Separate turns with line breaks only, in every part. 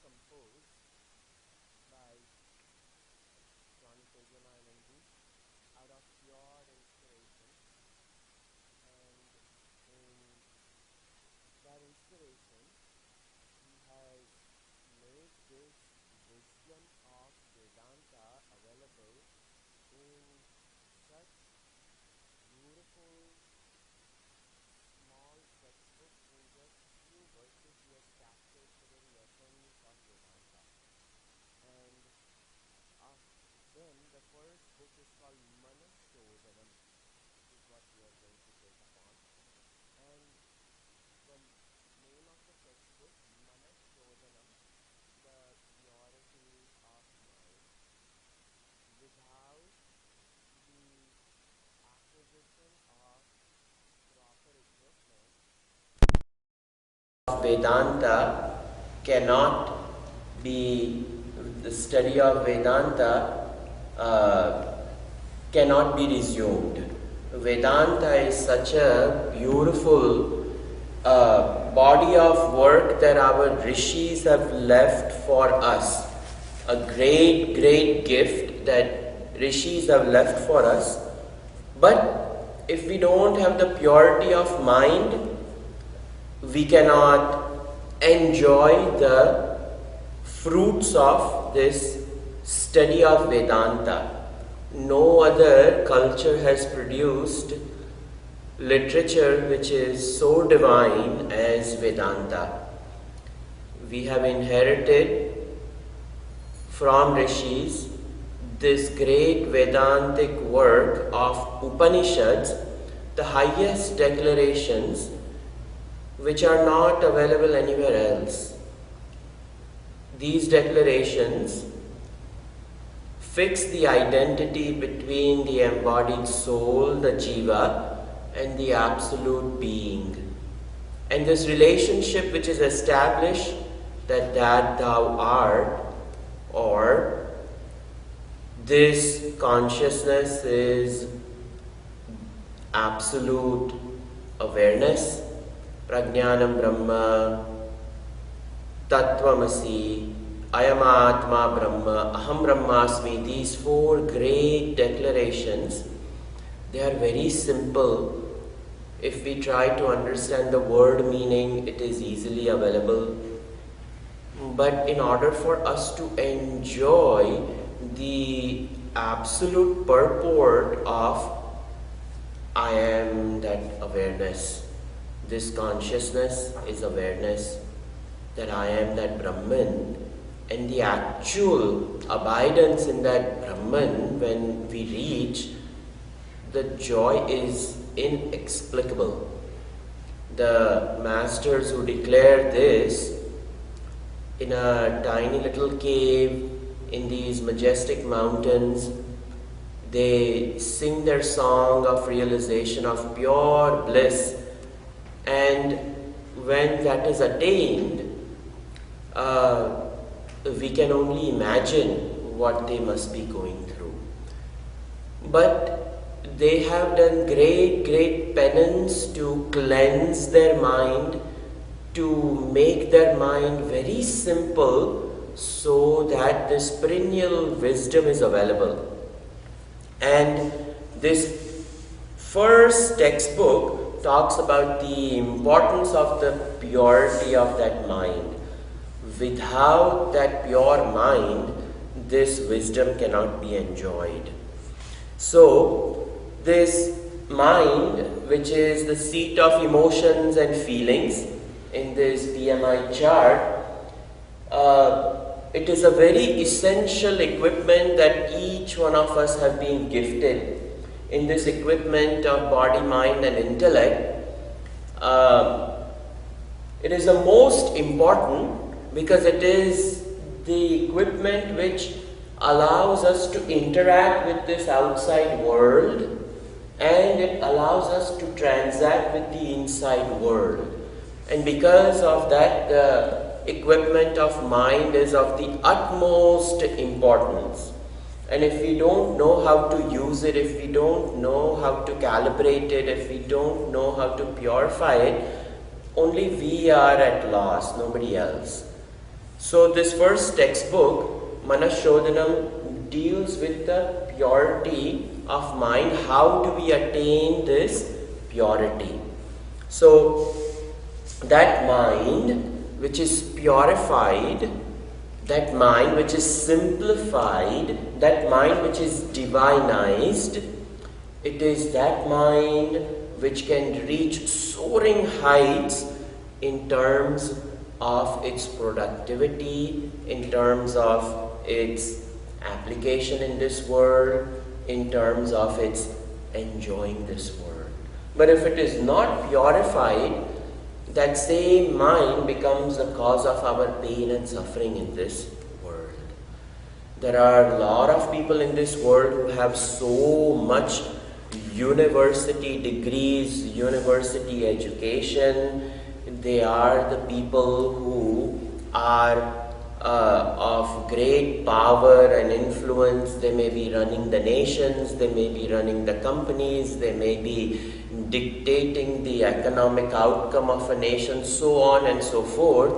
composed by out of pure inspiration, and in that inspiration he has made this wisdom of Vedanta available in such beautiful small textbook. In just few verses he has captured certain lessons of Vedanta, and then the first book is called Manah Shodanam, is what we are going to take upon. And the name of the textbook, Manah Shodanam, the purity of mind, without the acquisition of proper equipment. Vedanta cannot be, the study of Vedanta cannot be resumed. Vedanta is such a beautiful body of work that our rishis have left for us. A great, great gift that rishis have left for us. But if we don't have the purity of mind, we cannot enjoy the fruits of this study of Vedanta. No other culture has produced literature which is so divine as Vedanta. We have inherited from rishis this great Vedantic work of Upanishads, the highest declarations which are not available anywhere else. These declarations fix the identity between the embodied soul, the jiva, and the absolute being. And this relationship which is established, that thou art, or this consciousness is absolute awareness, Prajnanam Brahma, Tattvamasi, Ayamatma Brahma, Aham Brahmasmi. These four great declarations, they are very simple. If we try to understand the word meaning, it is easily available. But in order for us to enjoy the absolute purport of I am that awareness, this consciousness is awareness, that I am that Brahman, and the actual abidance in that Brahman, when we reach, the joy is inexplicable. The masters who declare this in a tiny little cave in these majestic mountains, they sing their song of realization of pure bliss, and when that is attained, we can only imagine what they must be going through. But they have done great, great penance to cleanse their mind, to make their mind very simple so that this perennial wisdom is available. And this first textbook talks about the importance of the purity of that mind. Without that pure mind, this wisdom cannot be enjoyed. So, this mind, which is the seat of emotions and feelings in this PMI chart, it is a very essential equipment that each one of us have been gifted. In this equipment of body, mind and intellect, it is the most important because it is the equipment which allows us to interact with this outside world, and it allows us to transact with the inside world. And because of that, the equipment of mind is of the utmost importance. And if we don't know how to use it, if we don't know how to calibrate it, if we don't know how to purify it, only we are at loss, nobody else. So this first textbook, Manah Shodanam, deals with the purity of mind. How do we attain this purity? So that mind which is purified, that mind which is simplified, that mind which is divinized, it is that mind which can reach soaring heights in terms of its productivity, in terms of its application in this world, in terms of its enjoying this world. But if it is not purified, that same mind becomes the cause of our pain and suffering in this world. There are a lot of people in this world who have so much university degrees, university education. They are the people who are of great power and influence. They may be running the nations, they may be running the companies, they may be dictating the economic outcome of a nation, so on and so forth.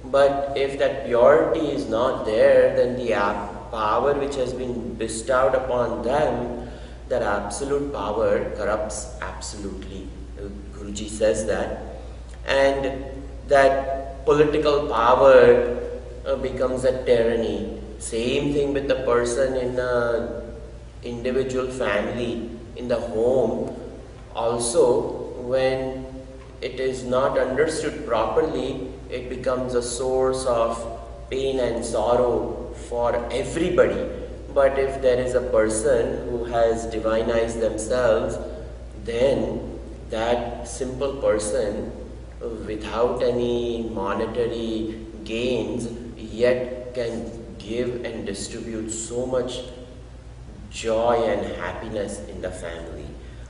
But if that purity is not there, then the power which has been bestowed upon them, that absolute power corrupts absolutely. Guruji says that. And that political power becomes a tyranny. Same thing with the person in an individual family, in the home. Also, when it is not understood properly, it becomes a source of pain and sorrow for everybody. But if there is a person who has divinized themselves, then that simple person, without any monetary gains, yet can give and distribute so much joy and happiness in the family.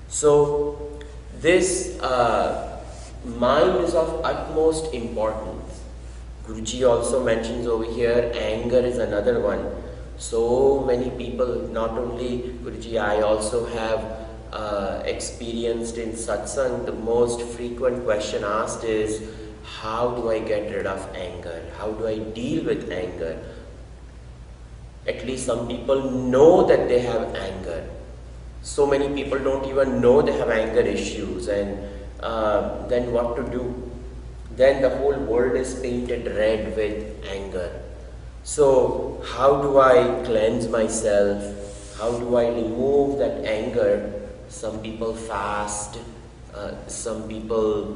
So this mind is of utmost importance. Guruji also mentions over here, anger is another one. So many people, not only Guruji, I also have experienced in satsang, the most frequent question asked is, how do I get rid of anger? How do I deal with anger? At least some people know that they have anger. So many people don't even know they have anger issues, and then what to do? Then the whole world is painted red with anger. So how do I cleanse myself? How do I remove that anger? Some people fast, some people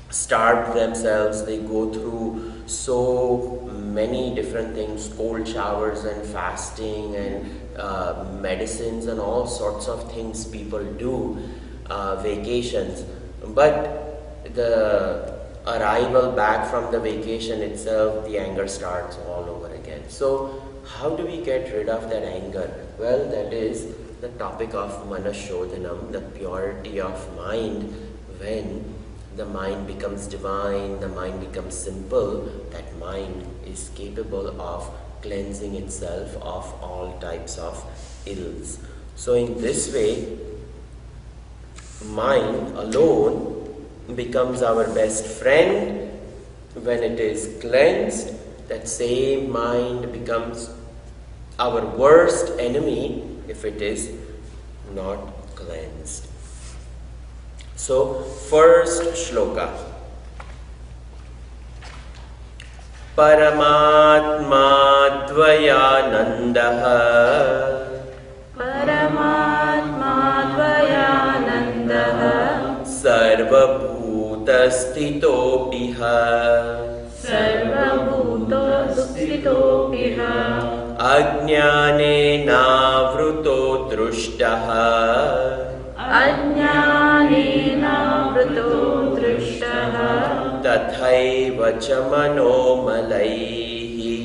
starve themselves, they go through so many different things, cold showers and fasting and medicines and all sorts of things people do, vacations. But the arrival back from the vacation itself, the anger starts all over again. So how do we get rid of that anger? Well, that is the topic of Manah Shodanam, the purity of mind. When the mind becomes divine, the mind becomes simple, that mind is capable of cleansing itself of all types of ills. So in this way, mind alone becomes our best friend. When it is cleansed, that same mind becomes our worst enemy if it is not cleansed. So, first shloka. Paramatma dvayanandaha
Paramatma dvayanandaha
sarvabhutastitopiha
Sarvabhutastitopiha
Ajnanena vruto drushtaha
Ajnanena vruto drishtaha
Tathaiva cha manomalaihi.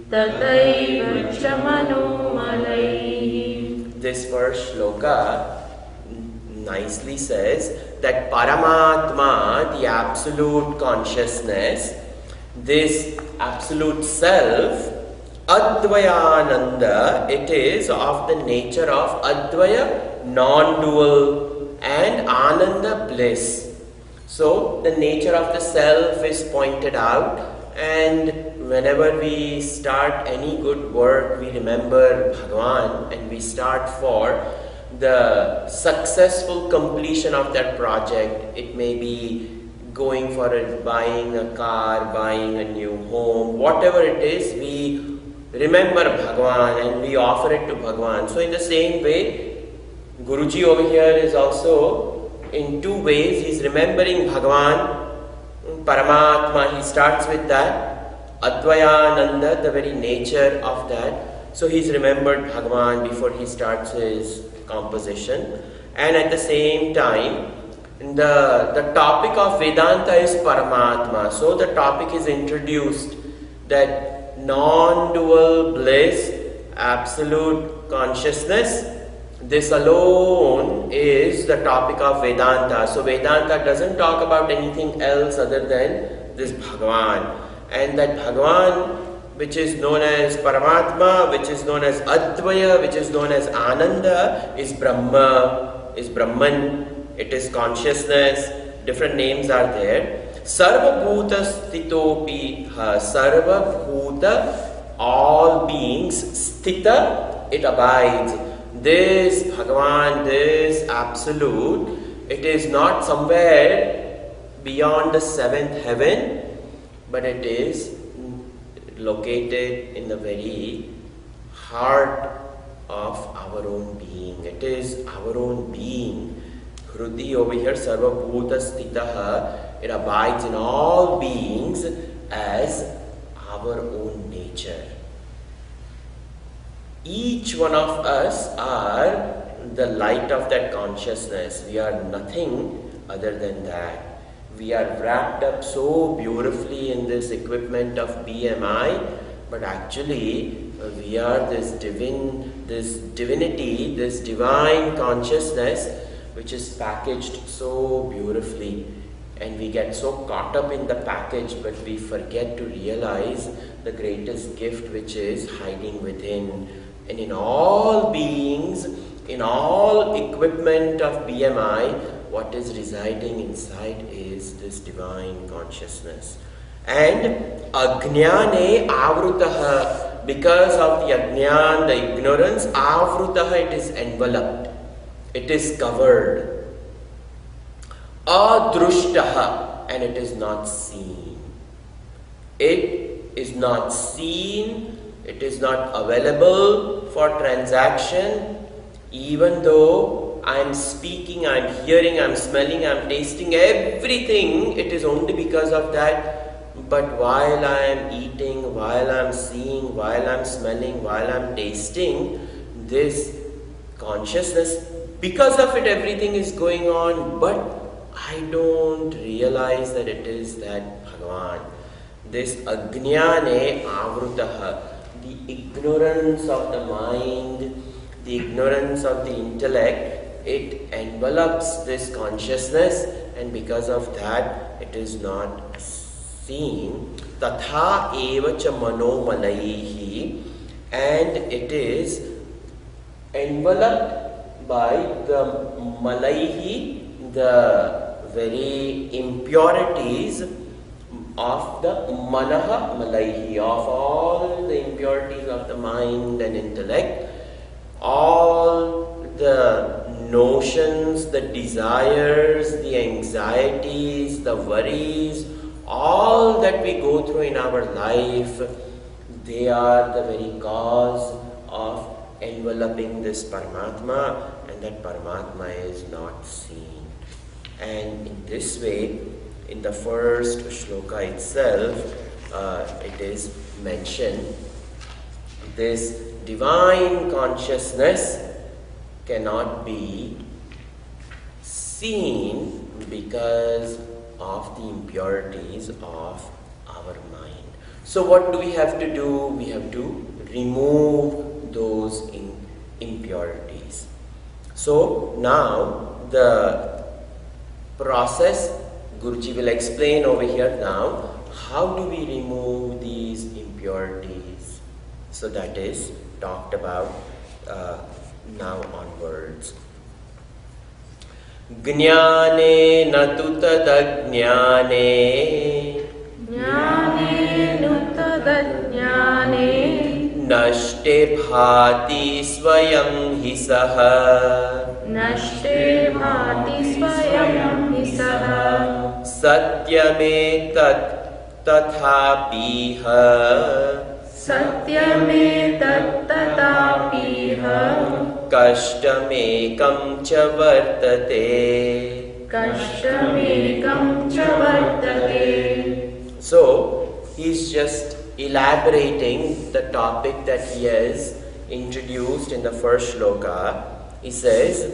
Tathaiva cha manomalaihi.
This first shloka nicely says that Paramatma, the absolute consciousness, this absolute self, Advayananda, it is of the nature of Advaya, non-dual, and Ananda, bliss. So the nature of the self is pointed out, And whenever we start any good work, we remember Bhagavan and we start for the successful completion of that project. It may be going for buying a car, buying a new home, whatever it is, we remember Bhagavan and we offer it to Bhagavan. So in the same way, Guruji over here is also in two ways. He's remembering Bhagavan, Paramatma, he starts with that. Advayananda, the very nature of that. So he's remembered Bhagavan before he starts his composition. And at the same time, the topic of Vedanta is Paramatma. So the topic is introduced that non-dual bliss, absolute consciousness, this alone is the topic of Vedanta. So Vedanta doesn't talk about anything else other than this Bhagavan. And that Bhagavan, which is known as Paramatma, which is known as Advaya, which is known as Ananda, is Brahma, is Brahman, it is consciousness, different names are there. Sarva Bhuta Stitopi, Sarva Bhuta, all beings, Stita, it abides. This Bhagavan, this Absolute, it is not somewhere beyond the seventh heaven, but it is located in the very heart of our own being. It is our own being. Hrudi over here, Sarva Bhuta Stitaha, it abides in all beings as our own nature. Each one of us are the light of that consciousness. We are nothing other than that. We are wrapped up so beautifully in this equipment of BMI, but actually we are this divinity, this divine consciousness which is packaged so beautifully. And we get so caught up in the package, but we forget to realize the greatest gift which is hiding within. And in all beings, in all equipment of BMI, what is residing inside is this divine consciousness. And Ajnane Avrutaha, because of the Ajnan, the ignorance, Avrutaha, it is enveloped, it is covered. Adrushtaha, and it is not seen. It is not seen. It is not available for transaction, even though I am speaking, I am hearing, I am smelling, I am tasting everything. It is only because of that. But while I am eating, while I am seeing, while I am smelling, while I am tasting, this consciousness, because of it everything is going on, but I don't realize that it is that Bhagavan. This Ajnane Avrutaha, the ignorance of the mind, the ignorance of the intellect, it envelops this consciousness, and because of that it is not seen. Tatha eva cha manomalaihi, and it is enveloped by the malaihi, the very impurities of the Manah Malaihi, of all the impurities of the mind and intellect, all the notions, the desires, the anxieties, the worries, all that we go through in our life, they are the very cause of enveloping this Paramatma, and that Paramatma is not seen. And in this way, in the first shloka itself, it is mentioned, this divine consciousness cannot be seen because of the impurities of our mind. So what do we have to do? We have to remove those impurities. So now the process Guruji will explain over here now. How do we remove these impurities? So that is talked about now onwards. Jnane natu tad ajnane,
Jnane
Nashte bhati swayam hi saha.
Nashte bhati swayam hi saha.
Satyame tat tathapiha.
Satyame tattatapiha.
Kashtamekam cha vartate.
Kashtamekam cha vartate.
So, he's just elaborating the topic that he has introduced in the first shloka. He says,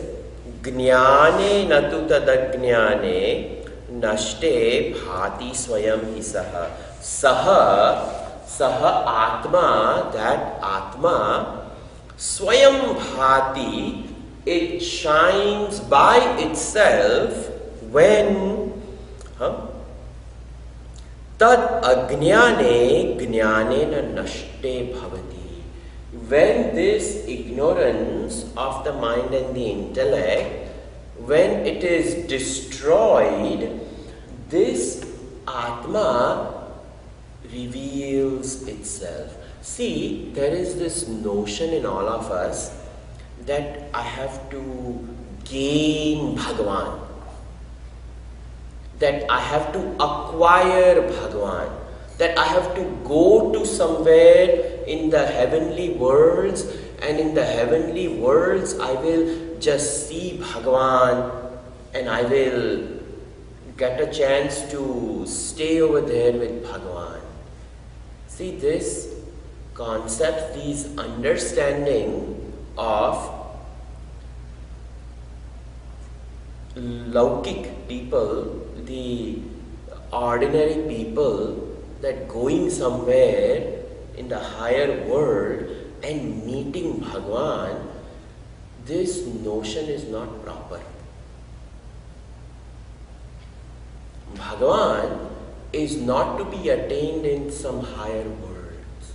Jnane natu tadajnane nashte bhati swayam hi saha. Saha atma, that atma, swayam bhati, it shines by itself when tad ajnane jnanena nashte bhavati. When this ignorance of the mind and the intellect, when it is destroyed, this atma reveals itself. See, there is this notion in all of us that I have to gain Bhagavan, that I have to acquire Bhagavan, that I have to go to somewhere in the heavenly worlds, and in the heavenly worlds I will just see Bhagavan and I will get a chance to stay over there with Bhagavan. See, this concept, these understanding of Laukik people, the ordinary people, that going somewhere in the higher world and meeting Bhagavan, this notion is not proper. Bhagavan is not to be attained in some higher worlds.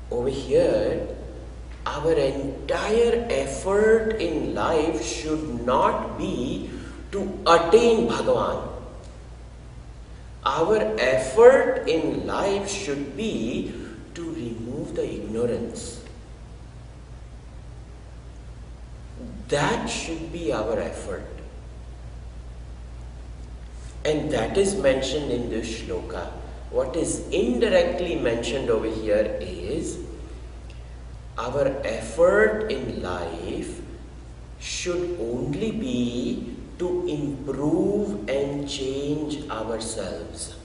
Over here, our entire effort in life should not be to attain Bhagavan. Our effort in life should be to remove the ignorance. That should be our effort. And that is mentioned in this shloka. What is indirectly mentioned over here is our effort in life should only be to improve and change ourselves.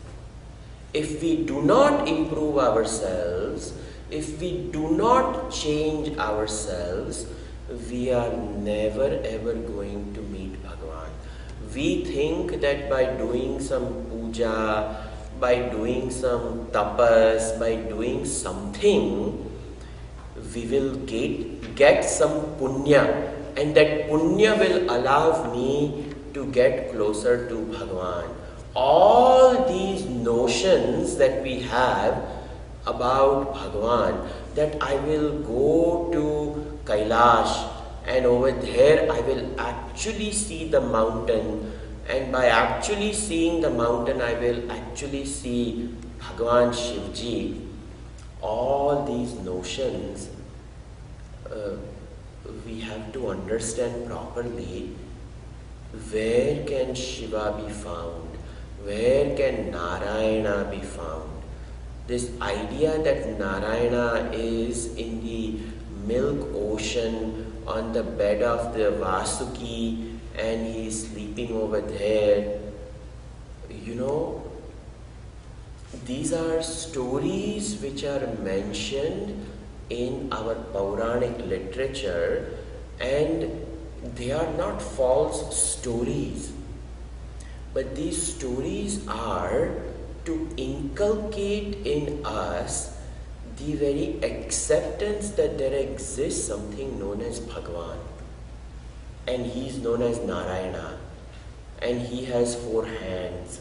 If we do not improve ourselves, if we do not change ourselves, we are never ever going to meet Bhagavan. We think that by doing some puja, by doing some tapas, by doing something, we will get some punya, and that punya will allow me to get closer to Bhagavan. All these notions that we have about Bhagavan, that I will go to Kailash and over there I will actually see the mountain, and by actually seeing the mountain I will actually see Bhagavan Shivji. All these notions we have to understand properly. Where can Shiva be found? Where can Narayana be found? This idea that Narayana is in the milk ocean on the bed of the Vasuki and he is sleeping over there. These are stories which are mentioned in our Puranic literature, and they are not false stories. But these stories are to inculcate in us the very acceptance that there exists something known as Bhagavan. And he is known as Narayana. And he has 4 hands.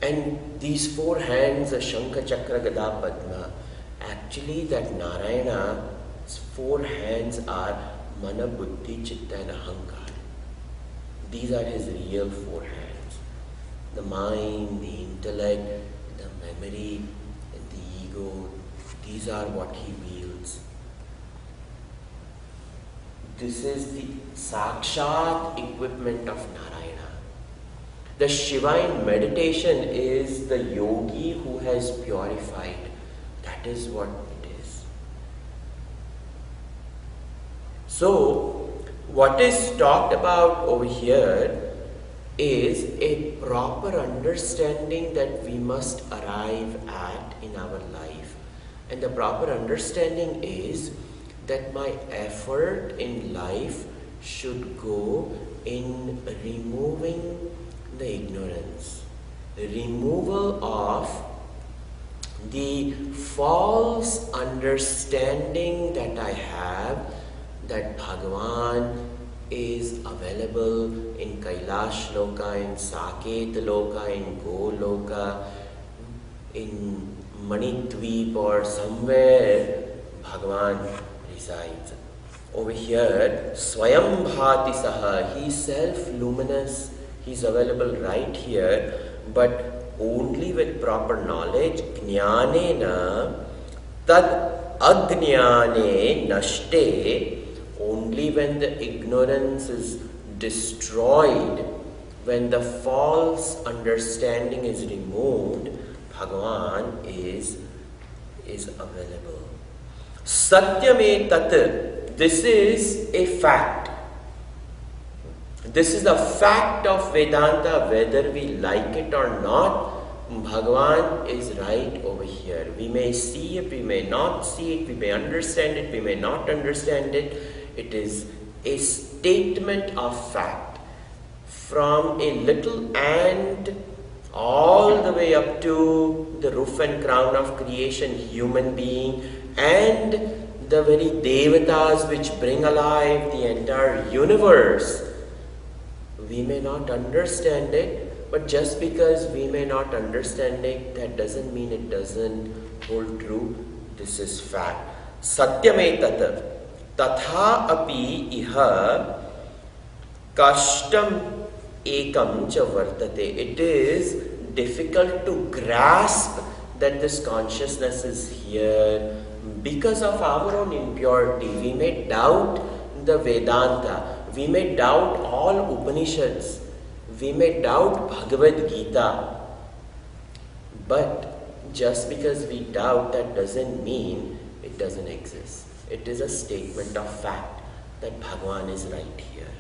And these 4 hands, Shankha, Chakra, Gada, Padma, actually that Narayana's 4 hands are Mana, Buddhi, Chitta and Ahankar. These are his real 4 hands. The mind, the intellect, the memory and the ego, these are what he wields. This is the Sakshat equipment of Narayana. The Shiva in meditation is the yogi who has purified. That is what it is. So, what is talked about over here is a proper understanding that we must arrive at in our life. And the proper understanding is that my effort in life should go in removing the ignorance, removal of the false understanding that I have that Bhagavan is available in Kailash Loka, in Saket Loka, in Goloka, in Manidweep or somewhere Bhagavan resides. Over here, Swayam Bhati Saha, he is self-luminous, he is available right here, but only with proper knowledge. Jnanena tad ajnane nashte, only when the ignorance is destroyed, when the false understanding is removed, Bhagavan is available. Satyame tat, this is a fact. This is the fact of Vedanta, whether we like it or not. Bhagavan is right over here. We may see it, we may not see it, we may understand it, we may not understand it. It is a statement of fact. From a little ant all the way up to the roof and crown of creation, human being, and the very devatas which bring alive the entire universe. We may not understand it, but just because we may not understand it, that doesn't mean it doesn't hold true. This is fact. Satyame tata. Tatha api iha kashtam ekam cha vartate. It is difficult to grasp that this consciousness is here because of our own impurity. We may doubt the Vedanta. We may doubt all Upanishads. We may doubt Bhagavad Gita. But just because we doubt, that doesn't mean it doesn't exist. It is a statement of fact that Bhagavan is right here.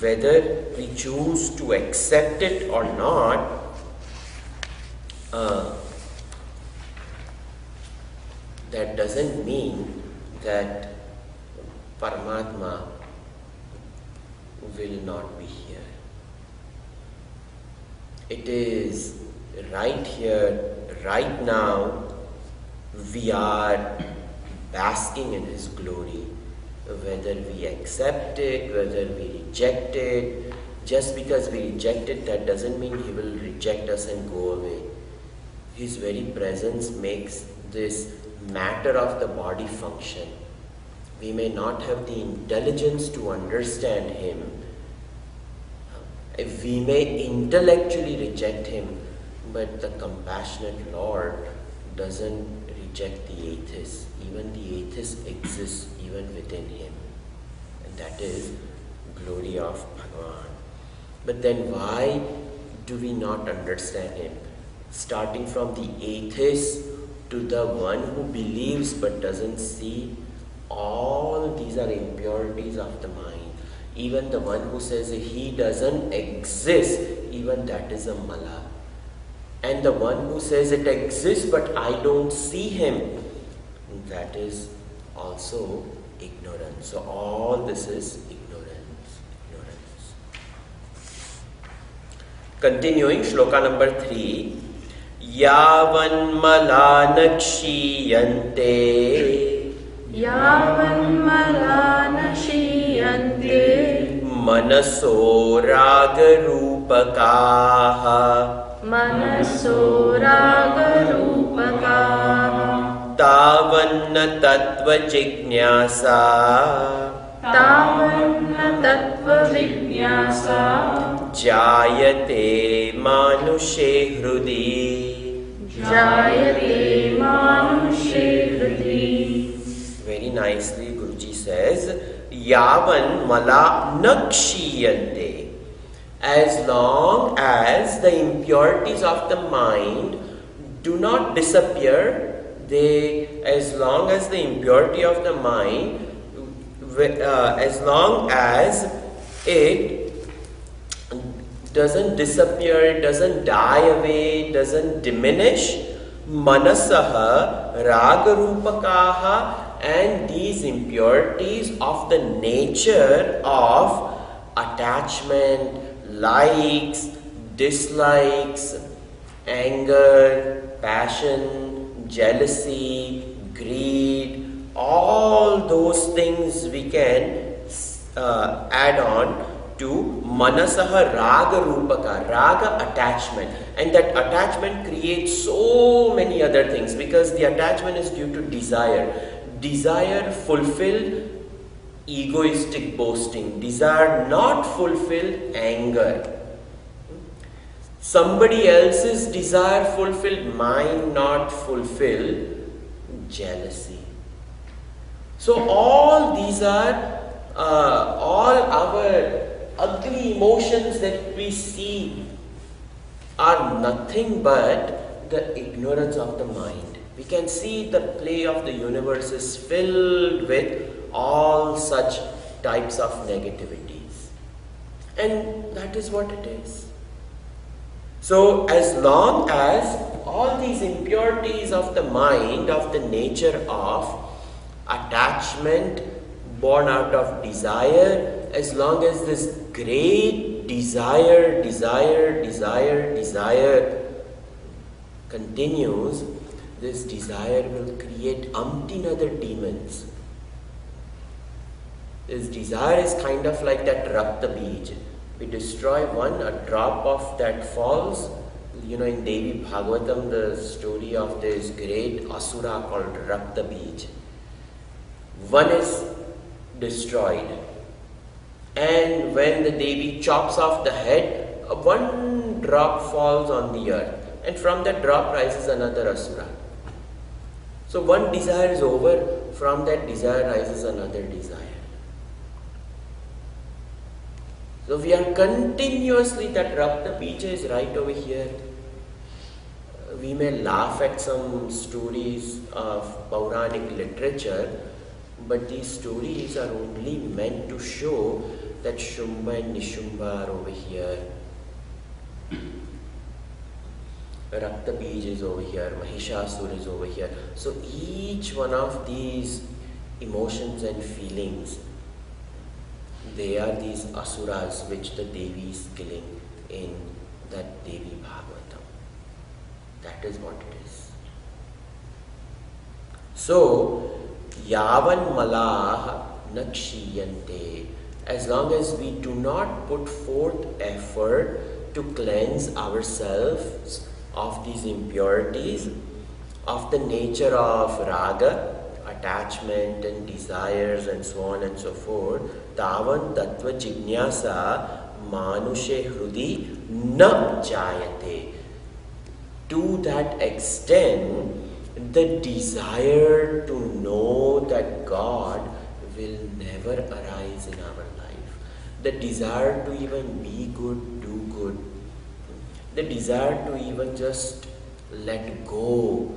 Whether we choose to accept it or not, that doesn't mean that Paramatma will not be here. It is right here, right now, we are basking in His glory. Whether we accept it, whether we reject it, just because we reject it, that doesn't mean He will reject us and go away. His very presence makes this matter of the body function. We may not have the intelligence to understand Him. We may intellectually reject Him, but the compassionate Lord doesn't reject the atheist. Even the atheist exists even within him. And that is glory of Bhagavan. But then why do we not understand Him? Starting from the atheist to the one who believes but doesn't see, all these are impurities of the mind. Even the one who says He doesn't exist, even that is a mala. And the one who says it exists but I don't see Him, that is also ignorance. So all this is ignorance. Continuing, shloka number 3. Yavan malanakshiyante manaso ragarupakaha tavanna tattva jignasa
तावन्न तत्त्वजिज्ञासा
जायते मानुषे हृदि.
जायते मानुषे हृदि.
Very nicely Guruji says, yavan mala nakshiyante. As long as the impurities of the mind do not disappear, as long as the impurity of the mind, as long as it doesn't disappear, it doesn't die away, it doesn't diminish, manasaha ragarupakaha, and these impurities of the nature of attachment, likes, dislikes, anger, passion, jealousy, greed, all those things we can add on to manasaha raga rupaka, raga attachment, and that attachment creates so many other things, because the attachment is due to desire fulfilled, egoistic boasting, desire not fulfilled, anger, somebody else's desire fulfilled, mine not fulfilled, jealousy. So all these are all our ugly emotions that we see are nothing but the ignorance of the mind. We can see the play of the universe is filled with all such types of negativities. And that is what it is. So as long as all these impurities of the mind, of the nature of attachment born out of desire, as long as this great desire continues, this desire will create umpteen other demons. This desire is kind of like that Rakta Bij. We destroy one, a drop of that falls. You know, in Devi Bhagavatam, the story of this great Asura called Rakta Bij. One is destroyed. And when the Devi chops off the head, one drop falls on the earth. And from that drop rises another Asura. So one desire is over, from that desire rises another desire. So we are continuously, that Rakta Bija is right over here. We may laugh at some stories of Pauranic literature, but these stories are only meant to show that Shumba and Nishumba are over here. Rakta Bij is over here, Mahishasura is over here. So each one of these emotions and feelings, they are these asuras which the Devi is killing in that Devi Bhagavatam. That is what it is. So, yavan malah nakshiyante, as long as we do not put forth effort to cleanse ourselves of these impurities, of the nature of raga, attachment and desires and so on and so forth, tavan tattva jignyasa manushe hrudi na jayate. To that extent, the desire to know that God will never arise in our life. The desire to even be good, do good. The desire to even just let go,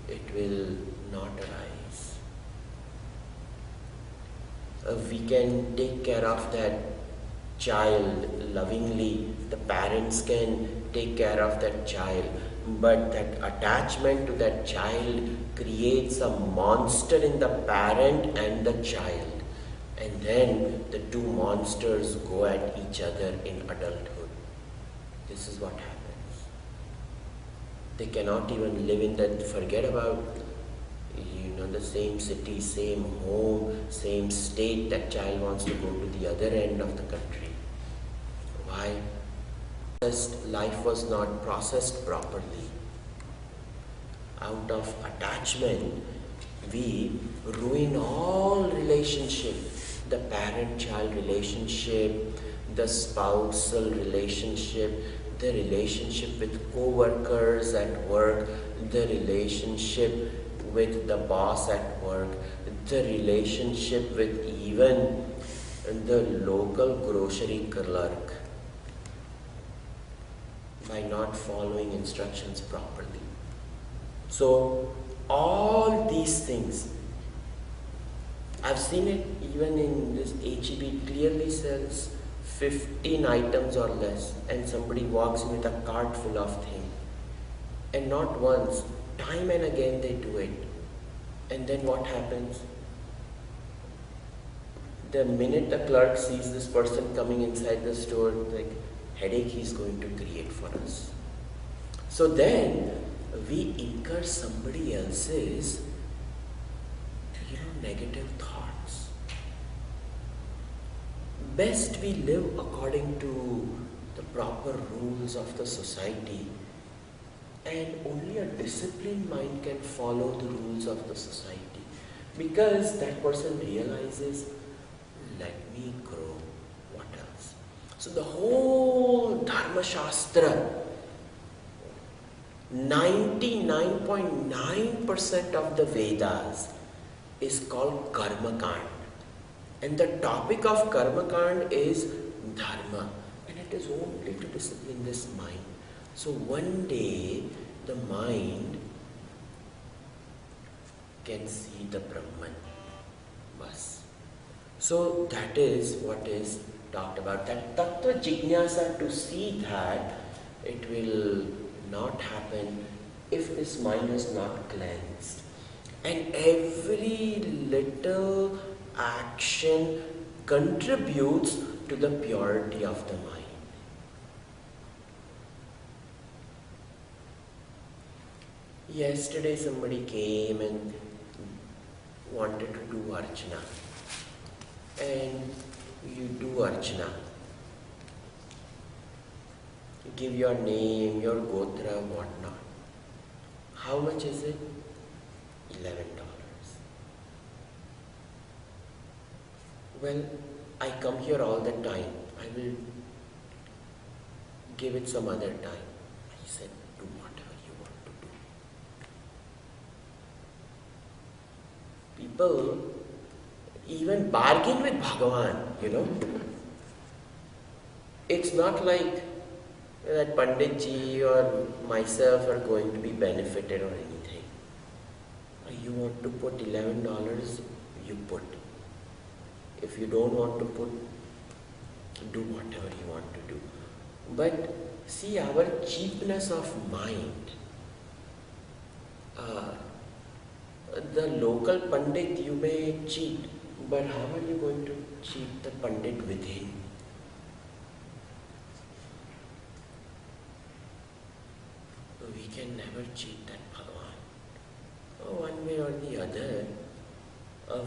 it will not arise. We can take care of that child lovingly. The parents can take care of that child. But that attachment to that child creates a monster in the parent and the child. And then the two monsters go at each other in adulthood. This is what happens. They cannot even live in that, forget about, the same city, same home, same state. That child wants to go to the other end of the country. Why? Life was not processed properly. Out of attachment, we ruin all relationships. the parent-child relationship, the spousal relationship, the relationship with co-workers at work, the relationship with the boss at work, the relationship with even the local grocery clerk by not following instructions properly. So all these things, I've seen it even in this HEB, clearly says 15 items or less, and somebody walks in with a cart full of things. And not once, time and again they do it. And then what happens? The minute the clerk sees this person coming inside the store, like, headache he's going to create for us. So then we incur somebody else's negative thoughts. Best we live according to the proper rules of the society, and only a disciplined mind can follow the rules of the society, because that person realizes, let me grow. What else? So the whole Dharma Shastra, 99.9% of the Vedas is called Karma Kand. And the topic of Karma Kand is Dharma. And it is only to discipline this mind. So one day the mind can see the Brahman. Bas. So that is what is talked about. That Tattva Jignasa, to see that it will not happen if this mind is not cleansed. And every little action contributes to the purity of the mind. Yesterday somebody came and wanted to do Archana. And you do Archana. You give your name, your gotra, whatnot. How much is it? $11. Well, I come here all the time. I will give it some other time. He said, do whatever you want to do. People even bargain with Bhagavan, It's not like that Panditji or myself are going to be benefited or anything. You want to put $11, you put. If you don't want to put, do whatever you want to do. But see, our cheapness of mind, the local Pandit you may cheat, but how are you going to cheat the Pandit within? We can never cheat that Bhagavan. One way or the other,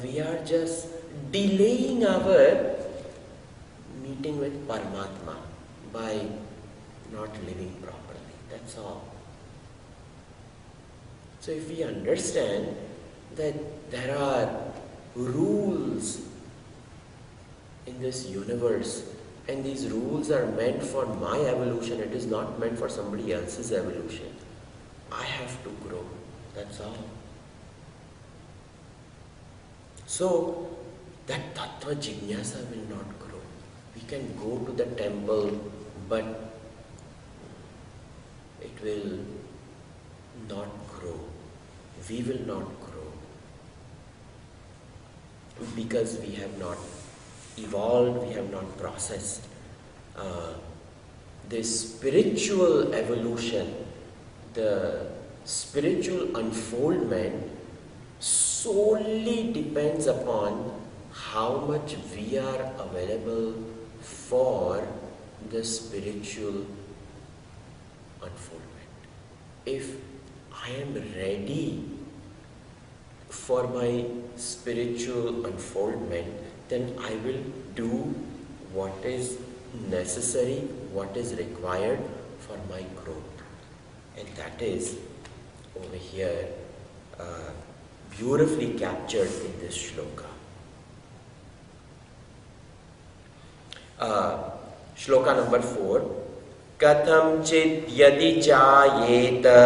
we are just delaying our meeting with Paramatma by not living properly. That's all. So if we understand that there are rules in this universe, and these rules are meant for my evolution, it is not meant for somebody else's evolution. I have to grow. That's all. So that Tattva Jignasa will not grow. We can go to the temple, but it will not grow. We will not grow. Because we have not evolved, we have not processed. This spiritual evolution, the spiritual unfoldment solely depends upon how much we are available for the spiritual unfoldment. If I am ready for my spiritual unfoldment, then I will do what is necessary, what is required for my growth. And that is over here beautifully captured in this shloka. Shloka number 4. Katham chit yadi jayeta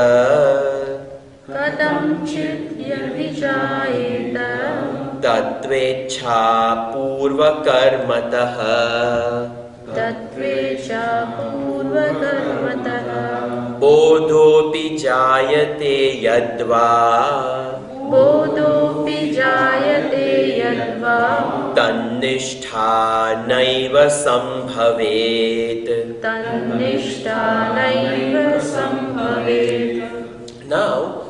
कथञ्चित् यदि
तत्वेच्छा पूर्वकर्मतः
तत्त्वेषा पूर्वकर्मतः
बोधोऽपि जायते यद्वा
बोधोऽपि जायते यद्वा
तन्निष्ठा नैव सम्भवेत्.
तन्निष्ठा नैव सम्भवेत्.
Now,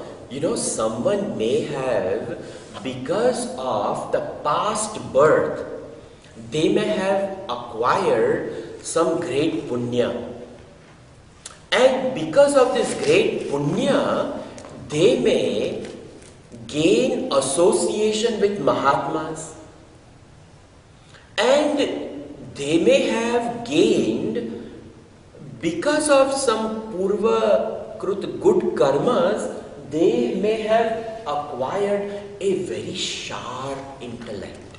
someone may have, because of the past birth, they may have acquired some great punya. And because of this great punya, they may gain association with Mahatmas. And they may have gained, because of some Purva Krut good karmas, they may have acquired a very sharp intellect.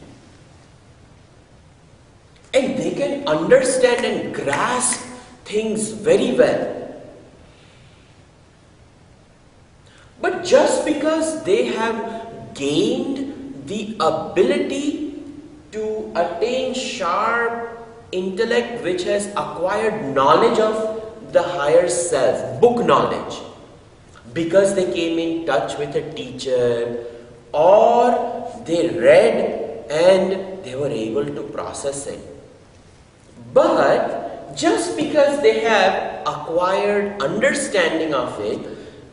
And they can understand and grasp things very well. But just because they have gained the ability to attain sharp intellect which has acquired knowledge of the higher self, book knowledge, because they came in touch with a teacher or they read and they were able to process it. But just because they have acquired understanding of it,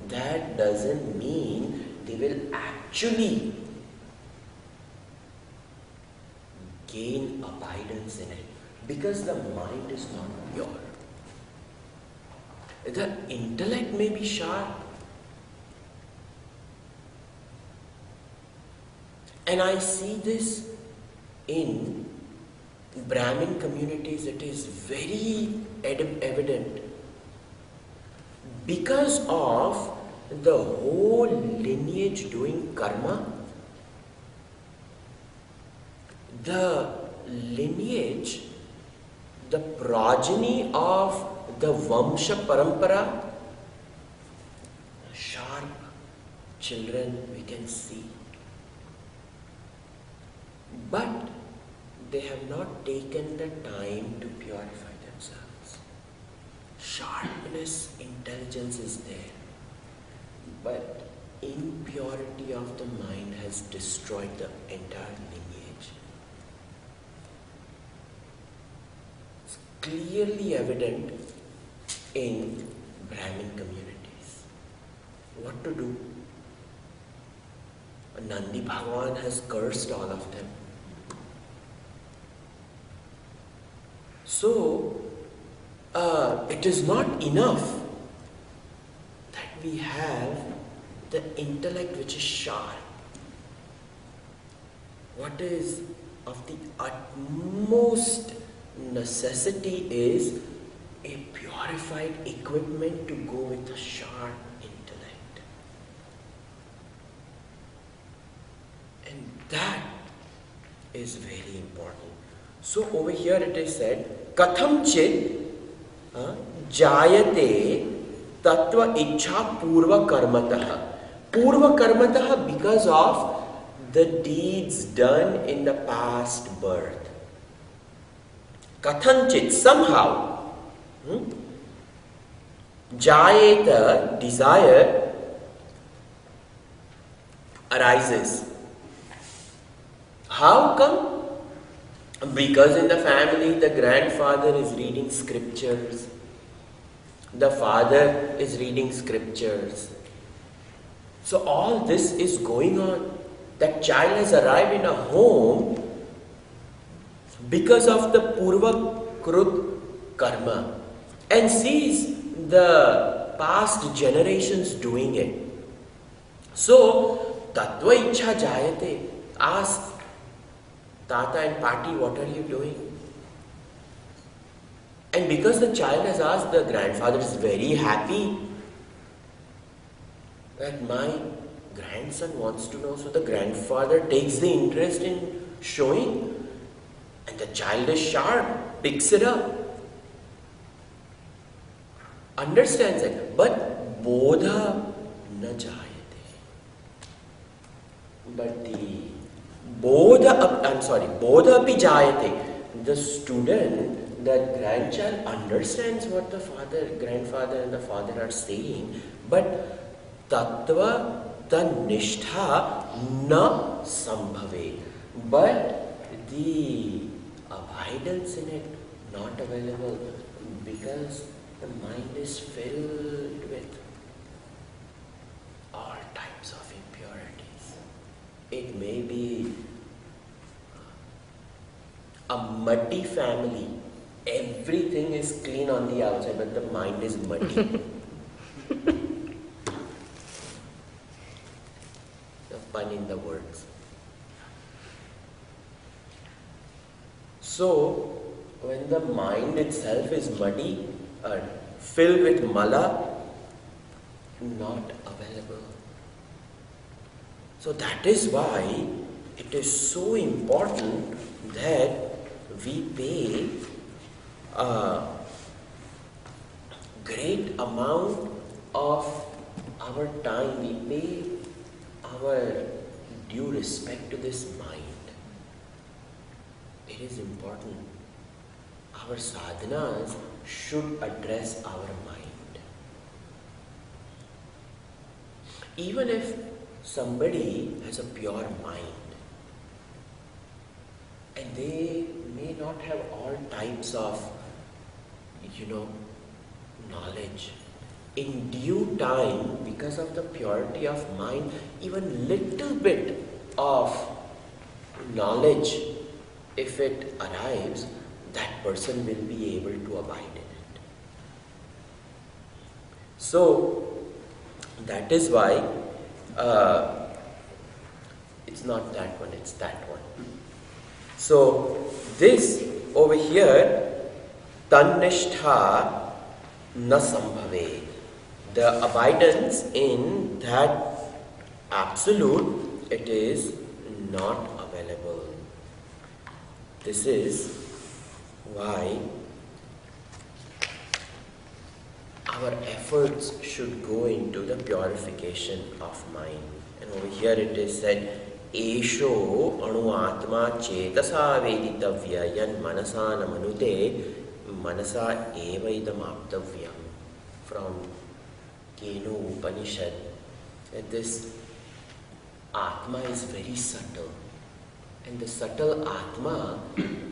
that doesn't mean they will actually gain abidance in it, because the mind is not pure. The intellect may be sharp, and I see this in Brahmin communities. It is very evident because of the whole lineage doing karma. The lineage, the progeny of the Vamsha Parampara, sharp children we can see. But they have not taken the time to purify themselves. Sharpness, intelligence is there, but impurity of the mind has destroyed the entire lineage. It's clearly evident in Brahmin communities. What to do? Nandi Bhagavan has cursed all of them. So, it is not enough that we have the intellect which is sharp. What is of the utmost necessity is a purified equipment to go with a sharp intellect. And that is very important. So over here it is said, Katham chit jayate tattva ichha purva karmataha. Purva karmataha, because of the deeds done in the past birth. Kathanchit, somehow. Jayeta, desire, arises. How come? Because in the family the grandfather is reading scriptures, the father is reading scriptures. So all this is going on. That child has arrived in a home because of the Purva Krut karma and sees the past generations doing it. So, Tattva Ichha Jayate, ask Tata and Pati, what are you doing? And because the child has asked, the grandfather is very happy that my grandson wants to know. So the grandfather takes the interest in showing, and the child is sharp, picks it up, understands it, but bodha na jayate. But the bodha api jayate. The student, the grandchild understands what the grandfather and the father are saying, but tattva tanishtha na sambhave. But the abidance in it not available because the mind is filled with all types of impurities. It may be a muddy family. Everything is clean on the outside, but the mind is muddy. The pun in the words. So, when the mind itself is muddy, filled with mala, not available. So that is why it is so important that we pay a great amount of our time, we pay our due respect to this mind. It is important. Our sadhanas should address our mind. Even if somebody has a pure mind, and they may not have all types of, knowledge. In due time, because of the purity of mind, even little bit of knowledge, if it arrives, that person will be able to abide in it. So, that is why it's not that one, it's that one. So, this over here, tanishtha na sambhave. The abidance in that absolute, it is not available. This is why our efforts should go into the purification of mind. And over here it is said, Esho anu atma chetasa veditavya yan manasa namanute manasa eva idam aptavyam. From Kenu Upanishad. And this Atma is very subtle. And the subtle Atma,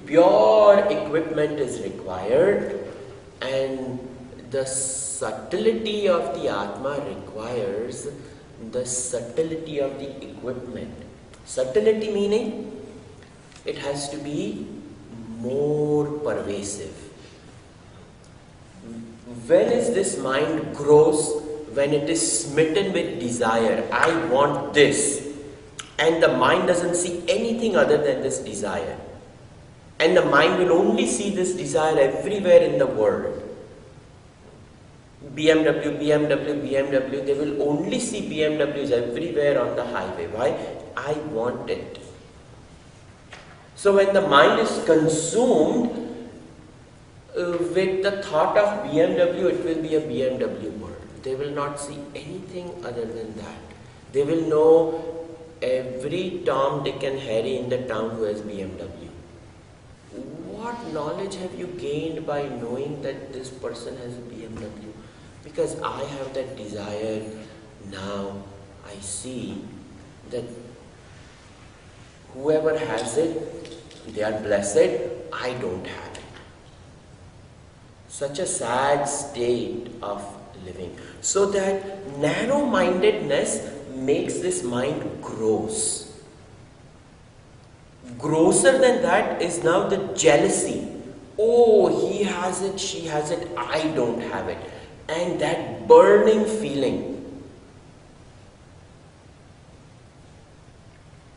pure equipment is required, and the subtlety of the Atma requires the subtlety of the equipment. Subtlety meaning it has to be more pervasive. When is this mind gross? When it is smitten with desire. I want this. And the mind doesn't see anything other than this desire. And the mind will only see this desire everywhere in the world. BMW, BMW, BMW. They will only see BMWs everywhere on the highway. Why? I want it. So when the mind is consumed with the thought of BMW, it will be a BMW world. They will not see anything other than that. They will know every Tom, Dick and Harry in the town who has BMW. What knowledge have you gained by knowing that this person has a BMW? Because I have that desire now. I see that whoever has it, they are blessed. I don't have it. Such a sad state of living. So that narrow-mindedness makes this mind gross. Grosser than that is now the jealousy. Oh, he has it, she has it, I don't have it. And that burning feeling.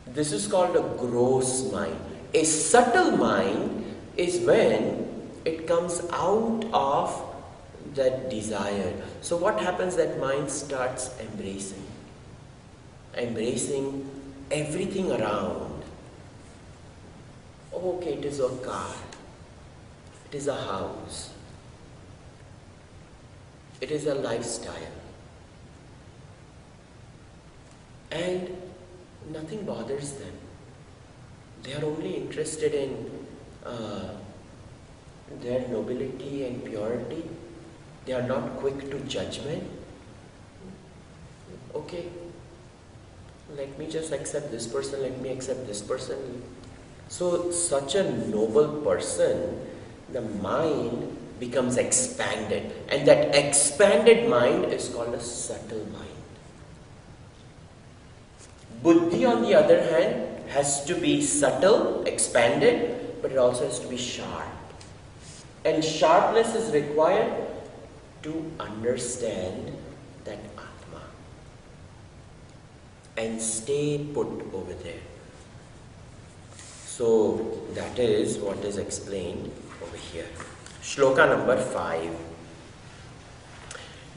This is called a gross mind. A subtle mind is when it comes out of that desire. So what happens? That mind starts embracing everything around. Okay, it is a car. It is a house. It is a lifestyle. And nothing bothers them. They are only interested in their nobility and purity. They are not quick to judgment. Okay, let me just accept this person, let me accept this person. So such a noble person, the mind becomes expanded. And that expanded mind is called a subtle mind. Buddhi, on the other hand, has to be subtle, expanded, but it also has to be sharp. And sharpness is required to understand that Atma and stay put over there. So that is what is explained over here. Shloka number 5.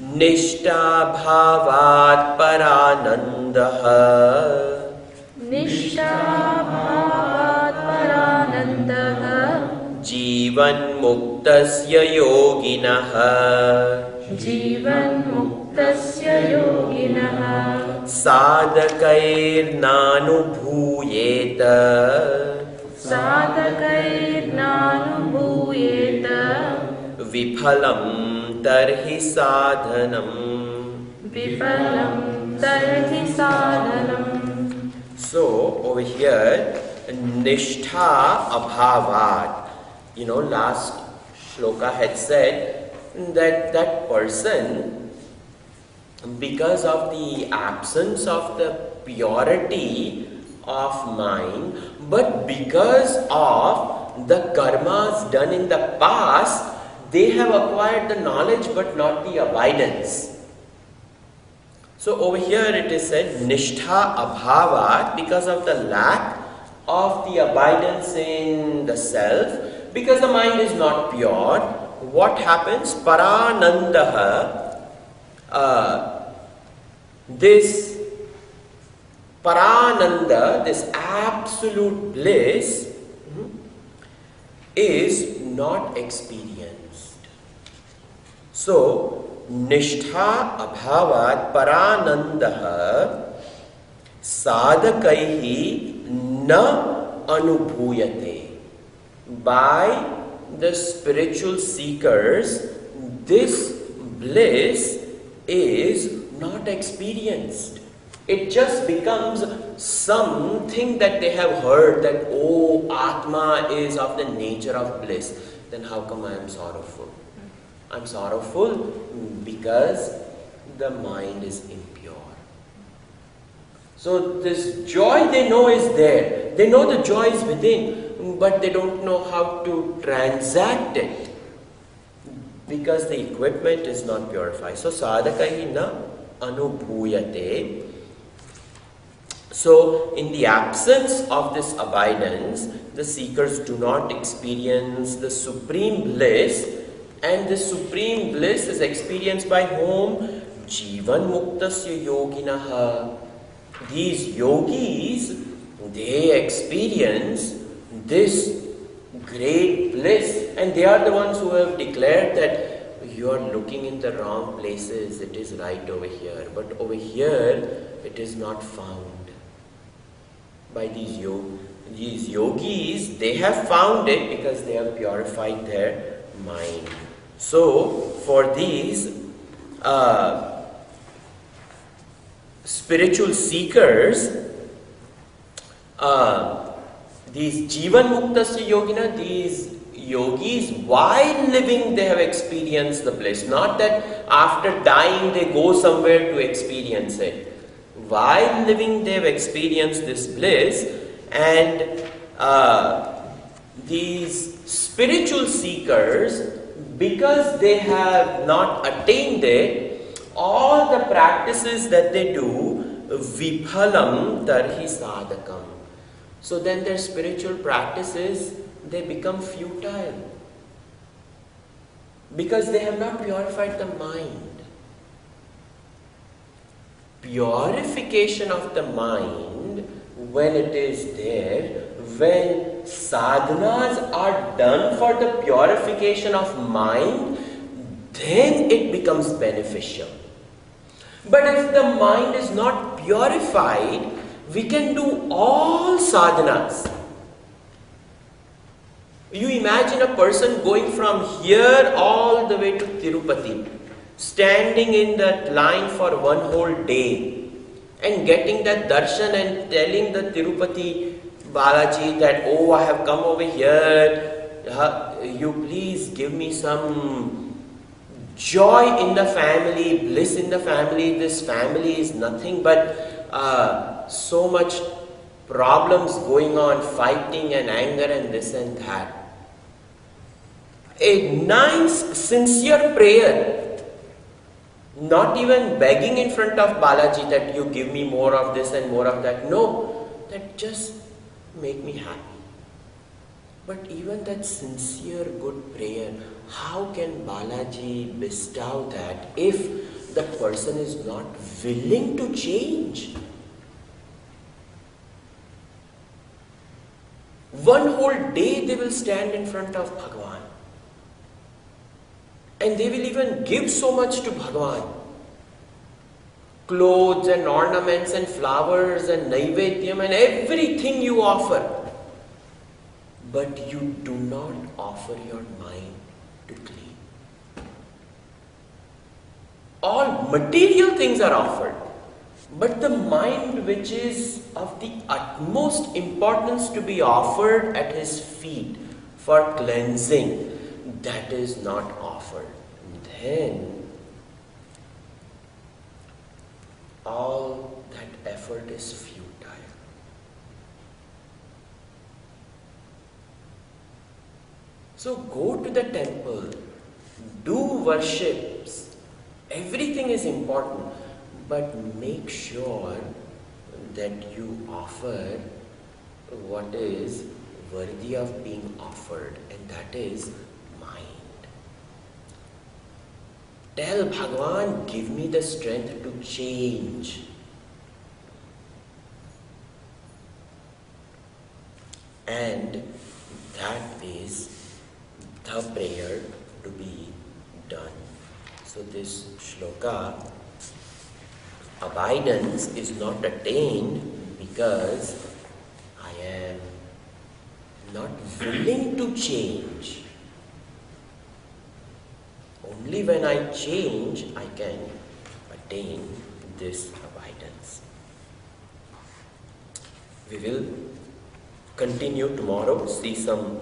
Nishta bhavat paranandah.
Nishta bhavat paranandah.
Jivan muktasya yoginah.
Jivan muktasya yoginah.
Sadakair nanubhuyeta.
Sadakair nanubhuyeta.
Viphalam tarhi sadhanam.
Vipalam tarhi sadhanam.
So over here, nishtha abhavat. Last shloka had said that that person, because of the absence of the purity of mind, but because of the karmas done in the past, they have acquired the knowledge but not the abidance. So over here it is said nishtha abhavat, because of the lack of the abidance in the self, because the mind is not pure. What happens? Paranandah, this parananda, this absolute bliss, is not experienced. So, nishtha abhavat paranandah sadakaihi na anubhuyate. By the spiritual seekers, this bliss is not experienced. It just becomes something that they have heard that, oh, Atma is of the nature of bliss. Then how come I am sorrowful? I am sorrowful because the mind is impure. So this joy they know is there. They know the joy is within, but they don't know how to transact it because the equipment is not purified. So sadhakahi na anubhuyate. So in the absence of this abidance, the seekers do not experience the supreme bliss, and the supreme bliss is experienced by whom? Jivan muktasya yoginah. These yogis, they experience this great bliss, and they are the ones who have declared that you are looking in the wrong places, it is right over here, but over here it is not found. By these yogis, they have found it because they have purified their mind. So, for these spiritual seekers, these Jivan Muktasya Yogina, these yogis, while living they have experienced the bliss. Not that after dying they go somewhere to experience it. While living they have experienced this bliss, and these spiritual seekers, because they have not attained it, all the practices that they do, viphalam tarhi sadakam. So then their spiritual practices, they become futile. Because they have not purified the mind. Purification of the mind, when it is there, when sadhanas are done for the purification of mind, then it becomes beneficial. But if the mind is not purified, we can do all sadhanas. You imagine a person going from here all the way to Tirupati, standing in that line for one whole day and getting that darshan and telling the Tirupati Balaji that, oh, I have come over here, you please give me some joy in the family, bliss in the family. This family is nothing but so much problems going on, fighting and anger and this and that. A nice, sincere prayer, not even begging in front of Balaji that you give me more of this and more of that. No, that just make me happy. But even that sincere good prayer, how can Balaji bestow that if the person is not willing to change? One whole day they will stand in front of Bhagavan. And they will even give so much to Bhagavan. Clothes and ornaments and flowers and naivedyam and everything you offer. But you do not offer your mind to clean. All material things are offered. But the mind, which is of the utmost importance to be offered at his feet for cleansing, that is not offered. Then all that effort is futile. So go to the temple, do worships, everything is important, but make sure that you offer what is worthy of being offered, and that is mind. Tell Bhagavan, give me the strength to change. And that is the prayer to be done. So this shloka, abidance is not attained because I am not willing to change. Only when I change, I can attain this abidance. We will continue tomorrow, see some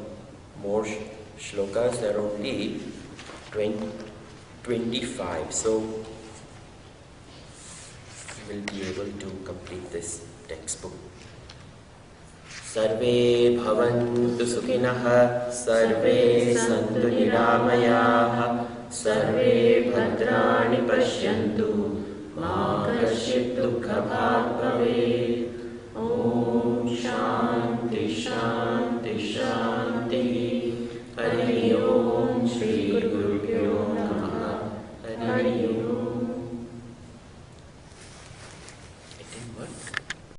more shlokas. There are only 25. So we will be able to complete this textbook. Sarve bhavantu sukhinah, sarve santu niramayah, sarve bhadrani pashyantu, ma kasyit dukkha bhaveet. Om